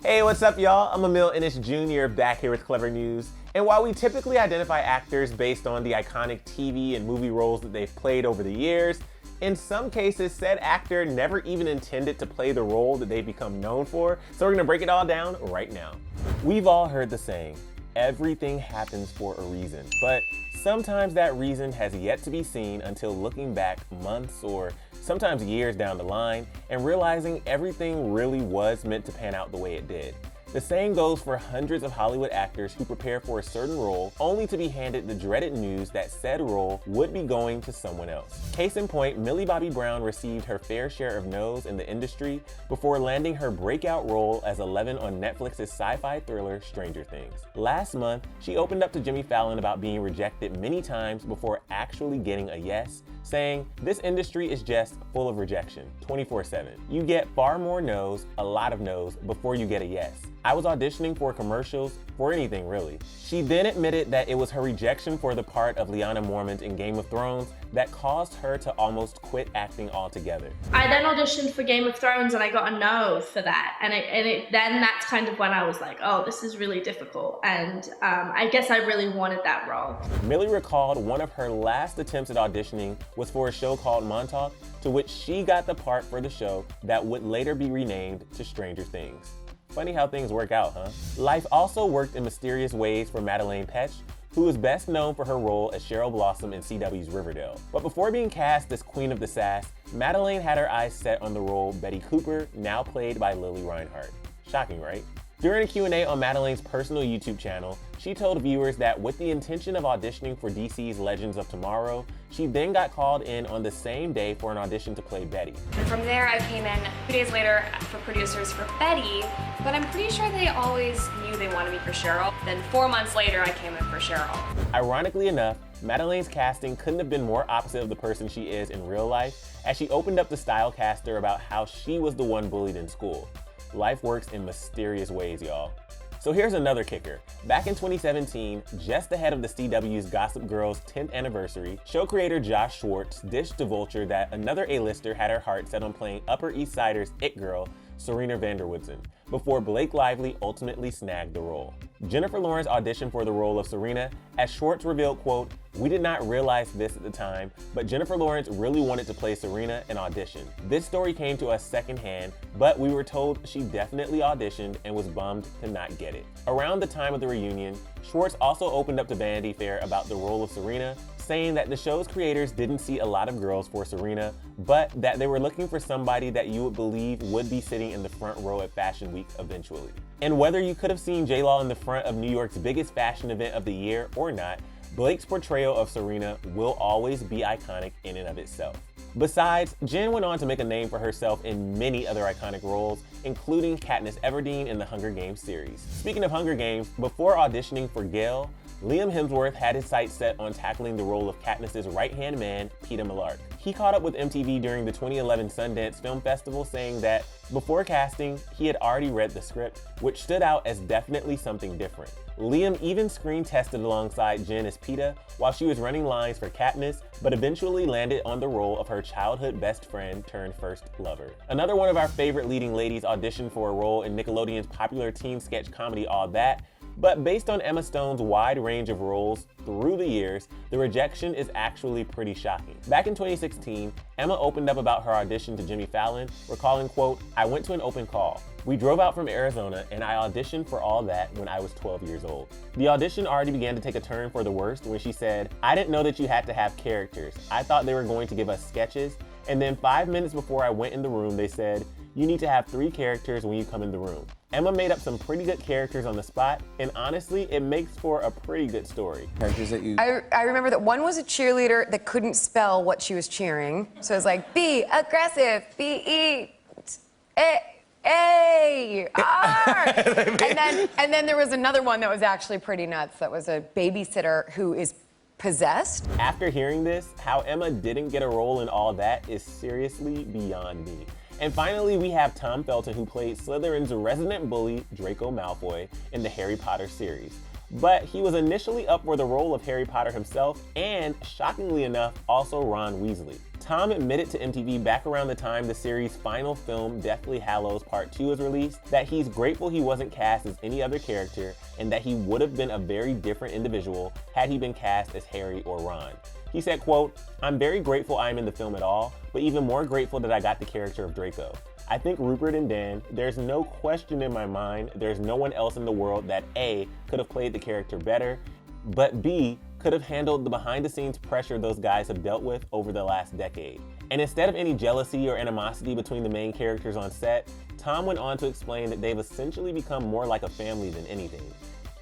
Hey, what's up, y'all? I'm Emil Ennis Jr. back here with Clever News. And while we typically identify actors based on the iconic TV and movie roles that they've played over the years, in some cases, said actor never even intended to play the role that they've become known for. So we're gonna break it all down right now. We've all heard the saying, everything happens for a reason, but sometimes that reason has yet to be seen until looking back months or sometimes years down the line and realizing everything really was meant to pan out the way it did. The saying goes for hundreds of Hollywood actors who prepare for a certain role only to be handed the dreaded news that said role would be going to someone else. Case in point, Millie Bobby Brown received her fair share of no's in the industry before landing her breakout role as Eleven on Netflix's sci-fi thriller Stranger Things. Last month, she opened up to Jimmy Fallon about being rejected many times before actually getting a yes, saying, "This industry is just full of rejection, 24/7. You get far more no's, a lot of no's, before you get a yes. I was auditioning for commercials, for anything really." She then admitted that it was her rejection for the part of Lyanna Mormont in Game of Thrones that caused her to almost quit acting altogether. I then auditioned for Game of Thrones and I got a no for that. Then that's kind of when I was like, oh, this is really difficult. And I guess I really wanted that role. Millie recalled one of her last attempts at auditioning was for a show called Montauk, to which she got the part for the show that would later be renamed to Stranger Things. Funny how things work out, huh? Life also worked in mysterious ways for Madelaine Petsch, who is best known for her role as Cheryl Blossom in CW's Riverdale. But before being cast as Queen of the Sass, Madelaine had her eyes set on the role Betty Cooper, now played by Lily Reinhart. Shocking, right? During a Q&A on Madelaine's personal YouTube channel, she told viewers that with the intention of auditioning for DC's Legends of Tomorrow, she then got called in on the same day for an audition to play Betty. And from there, I came in 2 days later for producers for Betty, but I'm pretty sure they always knew they wanted me for Cheryl. Then 4 months later, I came in for Cheryl. Ironically enough, Madelaine's casting couldn't have been more opposite of the person she is in real life, as she opened up to Stylecaster about how she was the one bullied in school. Life works in mysterious ways, y'all. So here's another kicker. Back in 2017, just ahead of the CW's Gossip Girl's 10th anniversary, show creator Josh Schwartz dished to Vulture that another A-lister had her heart set on playing Upper East Sider's It Girl, Serena van der Woodsen, before Blake Lively ultimately snagged the role. Jennifer Lawrence auditioned for the role of Serena, as Schwartz revealed, quote, "We did not realize this at the time, but Jennifer Lawrence really wanted to play Serena and auditioned. This story came to us secondhand, but we were told she definitely auditioned and was bummed to not get it." Around the time of the reunion, Schwartz also opened up to Vanity Fair about the role of Serena, saying that the show's creators didn't see a lot of girls for Serena, but that they were looking for somebody that you would believe would be sitting in the front row at Fashion Week eventually. And whether you could have seen J-Law in the front of New York's biggest fashion event of the year or not, Blake's portrayal of Serena will always be iconic in and of itself. Besides, Jen went on to make a name for herself in many other iconic roles, including Katniss Everdeen in the Hunger Games series. Speaking of Hunger Games, before auditioning for Gale, Liam Hemsworth had his sights set on tackling the role of Katniss's right-hand man, Peeta Mellark. He caught up with MTV during the 2011 Sundance Film Festival, saying that before casting, he had already read the script, which stood out as definitely something different. Liam even screen tested alongside Jen as Peeta while she was running lines for Katniss, but eventually landed on the role of her childhood best friend turned first lover. Another one of our favorite leading ladies auditioned for a role in Nickelodeon's popular teen sketch comedy All That, but based on Emma Stone's wide range of roles through the years, the rejection is actually pretty shocking. Back in 2016, Emma opened up about her audition to Jimmy Fallon, recalling, quote, "I went to an open call. We drove out from Arizona and I auditioned for All That when I was 12 years old. The audition already began to take a turn for the worst when she said, 'I didn't know that you had to have characters. I thought they were going to give us sketches. And then 5 minutes before I went in the room, they said, you need to have 3 characters when you come in the room.' Emma made up some pretty good characters on the spot, and honestly, it makes for a pretty good story." Characters that you... I remember that one was a cheerleader that couldn't spell what she was cheering. So it was like, be aggressive, B-E-A-R. and then there was another one that was actually pretty nuts. That was a babysitter who is possessed. After hearing this, how Emma didn't get a role in All That is seriously beyond me. And finally, we have Tom Felton, who played Slytherin's resident bully, Draco Malfoy, in the Harry Potter series. But he was initially up for the role of Harry Potter himself, and shockingly enough, also Ron Weasley. Tom admitted to MTV back around the time the series' final film, Deathly Hallows Part 2 was released, that he's grateful he wasn't cast as any other character and that he would have been a very different individual had he been cast as Harry or Ron. He said, quote, "I'm very grateful I'm in the film at all, but even more grateful that I got the character of Draco. I think Rupert and Dan, there's no question in my mind there's no one else in the world that A, could have played the character better, but B, could have handled the behind-the-scenes pressure those guys have dealt with over the last decade." And instead of any jealousy or animosity between the main characters on set, Tom went on to explain that they've essentially become more like a family than anything.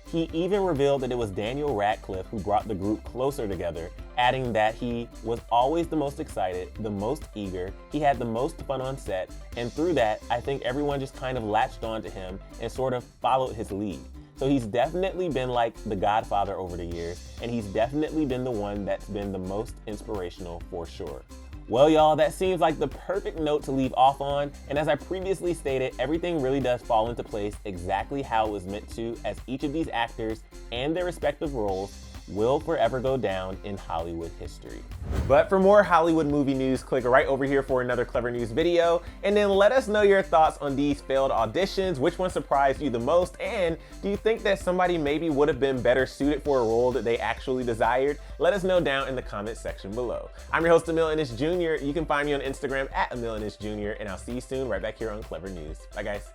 He even revealed that it was Daniel Radcliffe who brought the group closer together, adding that he was always the most excited, the most eager, he had the most fun on set, and through that, I think everyone just kind of latched onto him and sort of followed his lead. So he's definitely been like the Godfather over the years, and he's definitely been the one that's been the most inspirational for sure. Well, y'all, that seems like the perfect note to leave off on, and as I previously stated, everything really does fall into place exactly how it was meant to, as each of these actors and their respective roles will forever go down in Hollywood history. But for more Hollywood movie news, click right over here for another Clevver News video, and then let us know your thoughts on these failed auditions, which one surprised you the most, and do you think that somebody maybe would have been better suited for a role that they actually desired? Let us know down in the comment section below. I'm your host, Emil Ennis Jr. You can find me on Instagram at Emil Ennis Jr., and I'll see you soon right back here on Clevver News. Bye, guys.